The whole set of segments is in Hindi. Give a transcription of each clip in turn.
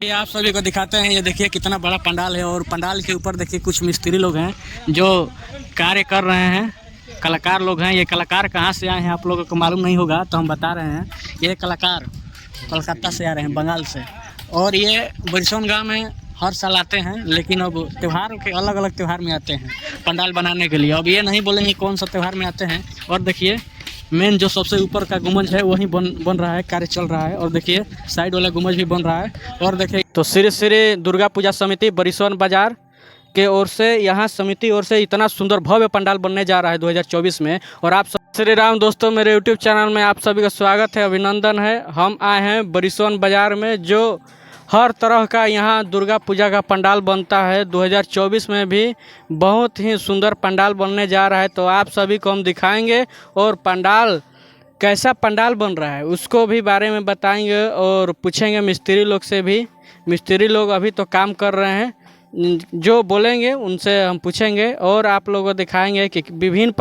ये आप सभी को दिखाते हैं। ये देखिए कितना बड़ा पंडाल है और पंडाल के ऊपर देखिए कुछ मिस्त्री लोग हैं जो कार्य कर रहे हैं। कलाकार लोग हैं। ये कलाकार कहाँ से आए हैं आप लोगों को मालूम नहीं होगा तो हम बता रहे हैं। ये कलाकार कोलकाता से आ रहे हैं, बंगाल से, और ये बरिसोन गाँव में हर साल आते हैं, लेकिन अब त्यौहार के अलग अलग त्यौहार में आते हैं पंडाल बनाने के लिए। अब ये नहीं बोलेंगे कौन सा त्यौहार में आते हैं। और देखिए मेन जो सबसे ऊपर का गुंबज है वही बन रहा है, कार्य चल रहा है। और देखिए साइड वाला गुंबज भी बन रहा है। और देखिए तो श्री श्री दुर्गा पूजा समिति बरिसोन बाजार के ओर से, यहाँ समिति ओर से इतना सुंदर भव्य पंडाल बनने जा रहा है 2024 में। और आप श्री राम दोस्तों, मेरे यूट्यूब चैनल में आप सभी का स्वागत है, अभिनंदन है। हम आए हैं बरिसोन बाजार में, जो हर तरह का यहाँ दुर्गा पूजा का पंडाल बनता है। 2024 में भी बहुत ही सुंदर पंडाल बनने जा रहा है, तो आप सभी को हम दिखाएंगे और पंडाल कैसा पंडाल बन रहा है उसको भी बारे में बताएंगे और पूछेंगे मिस्त्री लोग से भी। मिस्त्री लोग अभी तो काम कर रहे हैं, जो बोलेंगे उनसे हम पूछेंगे और आप लोगों को दिखाएंगे कि विभिन्न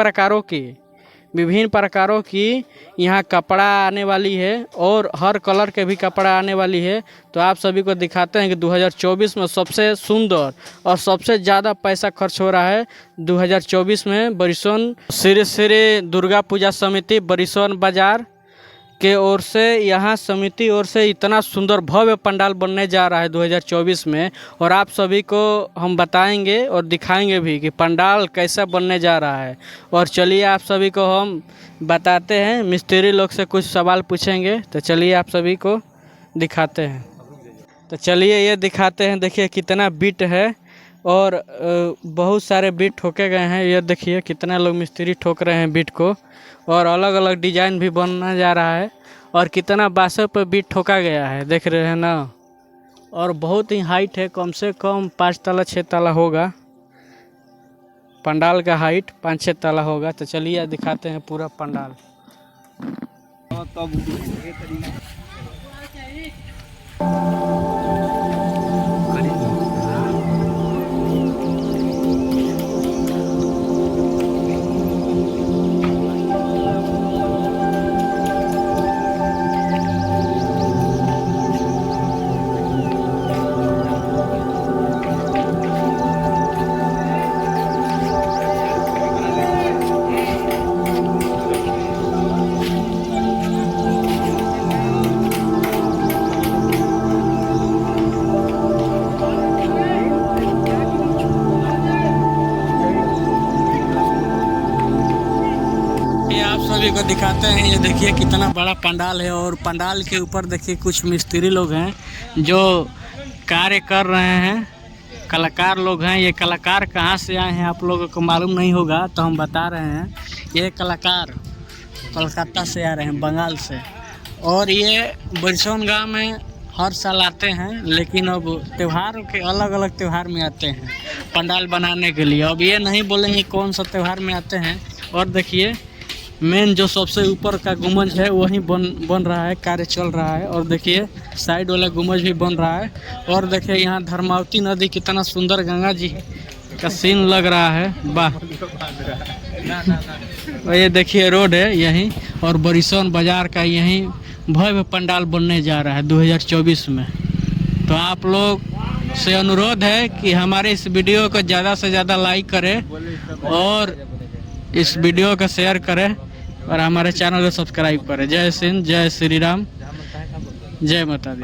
प्रकारों की यहाँ कपड़ा आने वाली है और हर कलर के भी कपड़ा आने वाली है। तो आप सभी को दिखाते हैं कि 2024 में सबसे सुंदर और सबसे ज़्यादा पैसा खर्च हो रहा है 2024 में बरिसोन श्री श्री दुर्गा पूजा समिति बरिसोन बाजार के ओर से, यहाँ समिति ओर से इतना सुंदर भव्य पंडाल बनने जा रहा है 2024 में। और आप सभी को हम बताएंगे और दिखाएंगे भी कि पंडाल कैसा बनने जा रहा है। और चलिए आप सभी को हम बताते हैं, मिस्त्री लोग से कुछ सवाल पूछेंगे। तो चलिए आप सभी को दिखाते हैं। तो चलिए ये दिखाते हैं। देखिए कितना बीट है और बहुत सारे बीट ठोके गए हैं। ये देखिए कितना लोग मिस्त्री ठोक रहे हैं बीट को, और अलग अलग डिजाइन भी बनना जा रहा है। और कितना बांसों पर बीट ठोका गया है, देख रहे हैं ना। और बहुत ही हाइट है, कम से कम 5 तला 6 तला होगा। पंडाल का हाइट 5-6 तला होगा। तो चलिए दिखाते हैं पूरा पंडाल। आप सभी को दिखाते हैं। ये देखिए कितना बड़ा पंडाल है और पंडाल के ऊपर देखिए कुछ मिस्त्री लोग हैं जो कार्य कर रहे हैं। कलाकार लोग हैं। ये कलाकार कहाँ से आए हैं आप लोगों को मालूम नहीं होगा तो हम बता रहे हैं। ये कलाकार कोलकाता से आ रहे हैं, बंगाल से, और ये बरिसोन गाँव में हर साल आते हैं, लेकिन अब त्यौहार के अलग अलग त्यौहार में आते हैं पंडाल बनाने के लिए। अब ये नहीं बोलेंगे कौन सा त्यौहार में आते हैं। और देखिए मेन जो सबसे ऊपर का गुंबज है वही बन रहा है, कार्य चल रहा है। और देखिए साइड वाला गुंबज भी बन रहा है। और देखिए यहाँ धर्मावती नदी, कितना सुंदर गंगा जी का सीन लग रहा है, वाह। और ये देखिए रोड है यहीं, और बरिसोन बाजार का यहीं भव्य पंडाल बनने जा रहा है 2024 में। तो आप लोग से अनुरोध है कि हमारे इस वीडियो को ज़्यादा से ज़्यादा लाइक करें और इस वीडियो को शेयर करें और हमारे चैनल को सब्सक्राइब करें। जय सिंह, जय श्री राम, जय माता दी।